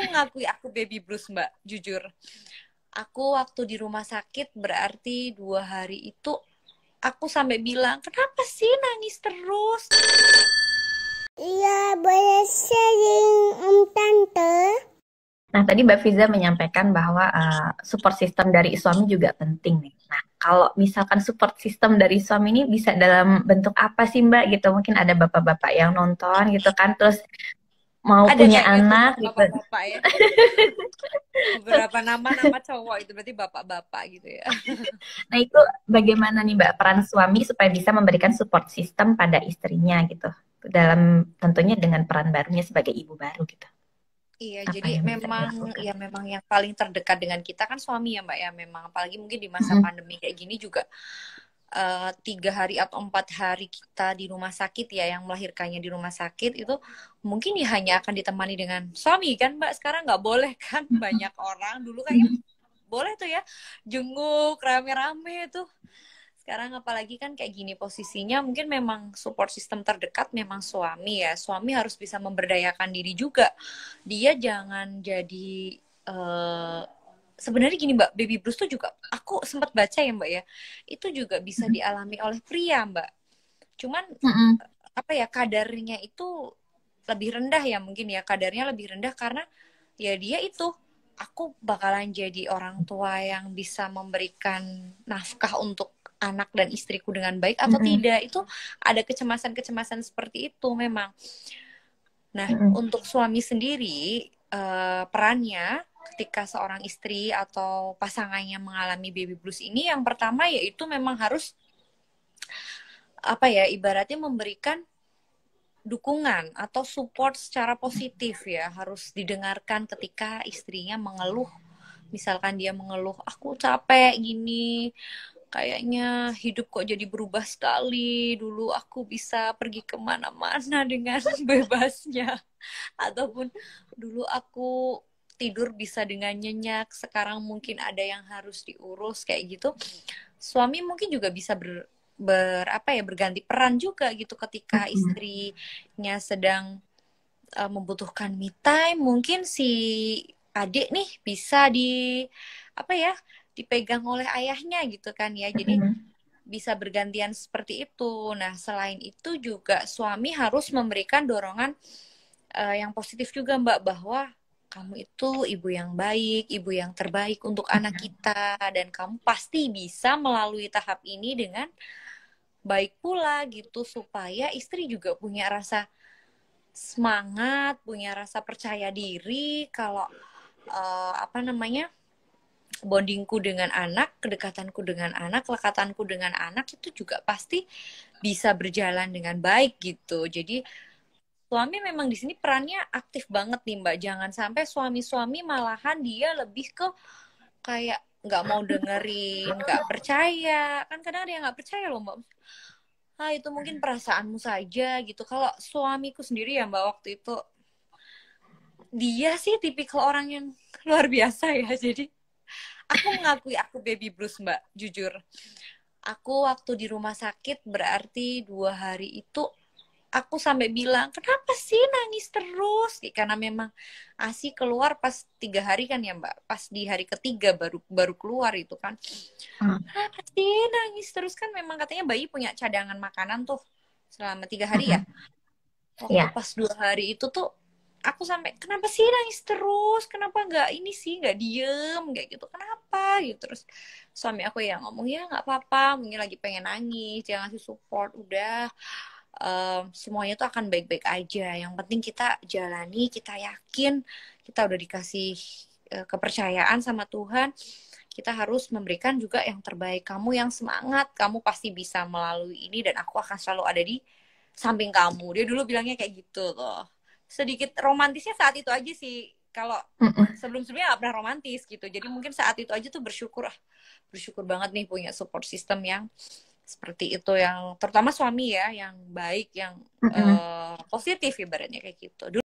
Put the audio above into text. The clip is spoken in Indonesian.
mengakui aku baby blues, Mbak. Jujur. Aku waktu di rumah sakit berarti 2 hari itu aku sampai bilang, kenapa sih nangis terus? Iya, boleh sharing Om Tante. Nah, tadi Mbak Fiza menyampaikan bahwa support system dari suami juga penting nih. Nah, kalau misalkan support system dari suami ini bisa dalam bentuk apa sih Mbak gitu? Mungkin ada bapak-bapak yang nonton gitu kan, terus mau Ada punya kayaknya tuh anak Mbak, gitu. bapak-bapak ya. Beberapa nama-nama cowok itu berarti bapak-bapak gitu ya. Nah, itu bagaimana nih Mbak peran suami supaya bisa memberikan support system pada istrinya gitu? Dalam tentunya dengan peran barunya sebagai ibu baru gitu. Iya, Apa jadi yang bisa memang dilakukan? ya memang yang paling terdekat dengan kita kan suami ya Mbak ya. Memang apalagi mungkin di masa Mm-mm. pandemi kayak gini juga 3 hari atau 4 hari kita di rumah sakit ya, yang melahirkannya di rumah sakit itu mungkin ya hanya akan ditemani dengan suami kan Mbak. Sekarang nggak boleh kan, banyak orang dulu kayaknya boleh tuh ya jenguk rame-rame tuh. Sekarang apalagi kan kayak gini posisinya, mungkin memang support system terdekat memang suami ya. Suami harus bisa memberdayakan diri juga. Dia jangan jadi sebenarnya gini Mbak, baby blues tuh juga aku sempat baca ya Mbak ya. Itu juga bisa dialami oleh pria Mbak. Cuman Mm-mm. apa ya, kadarnya itu lebih rendah ya, mungkin ya kadarnya lebih rendah karena ya dia itu, aku bakalan jadi orang tua yang bisa memberikan nafkah untuk anak dan istriku dengan baik atau Mm-mm. tidak. Itu ada kecemasan-kecemasan seperti itu memang. Nah, Mm-mm. untuk suami sendiri perannya ketika seorang istri atau pasangannya mengalami baby blues ini, yang pertama yaitu memang harus apa ya, ibaratnya memberikan dukungan atau support secara positif ya, harus didengarkan ketika istrinya mengeluh. Misalkan dia mengeluh, aku capek gini, kayaknya hidup kok jadi berubah sekali. Dulu aku bisa pergi kemana-mana dengan bebasnya. Ataupun dulu aku tidur bisa dengan nyenyak, sekarang mungkin ada yang harus diurus kayak gitu. Suami mungkin juga bisa apa ya, berganti peran juga gitu ketika Mm-mm. istrinya sedang membutuhkan me time, mungkin si adik nih bisa apa ya, dipegang oleh ayahnya gitu kan ya. Jadi Mm-mm. bisa bergantian seperti itu. Nah, selain itu juga suami harus memberikan dorongan yang positif juga Mbak, bahwa kamu itu ibu yang baik, ibu yang terbaik untuk anak kita, dan kamu pasti bisa melalui tahap ini dengan baik pula gitu, supaya istri juga punya rasa semangat, punya rasa percaya diri kalau apa namanya, bondingku dengan anak, kedekatanku dengan anak, lekatanku dengan anak itu juga pasti bisa berjalan dengan baik gitu. Jadi suami memang di sini perannya aktif banget nih Mbak. Jangan sampai suami-suami malahan dia lebih ke kayak nggak mau dengerin, nggak percaya. Kan kadang ada yang nggak percaya loh Mbak. Ah, itu mungkin perasaanmu saja gitu. Kalau suamiku sendiri ya Mbak, waktu itu dia sih tipikal orang yang luar biasa ya. Jadi aku mengakui aku baby blues Mbak, jujur. Aku waktu di rumah sakit berarti 2 hari itu aku sampai bilang, kenapa sih nangis terus? Karena memang ASI keluar pas 3 hari kan ya Mbak. Pas di hari ketiga baru baru keluar itu kan. Kenapa sih nangis terus? Kan memang katanya bayi punya cadangan makanan tuh selama 3 hari ya. Mm-mm. Waktu Ya. pas 2 hari itu tuh aku sampai, kenapa sih nangis terus? Kenapa nggak ini sih, nggak diem kayak gitu? Kenapa gitu? Terus suami aku yang ngomong, ya nggak apa-apa, mungkin lagi pengen nangis, jangan ngasih support, udah semuanya tuh akan baik-baik aja. Yang penting kita jalani, kita yakin, kita udah dikasih kepercayaan sama Tuhan. Kita harus memberikan juga yang terbaik. Kamu yang semangat, kamu pasti bisa melalui ini dan aku akan selalu ada di samping kamu. Dia dulu bilangnya kayak gitu loh. Sedikit romantisnya saat itu aja sih. Kalau Mm-mm. sebelum-sebelumnya gak pernah romantis gitu. Jadi mungkin saat itu aja tuh bersyukur, bersyukur banget nih punya support system yang seperti itu, yang terutama suami ya, yang baik, yang Mm-mm. positif ibaratnya kayak gitu.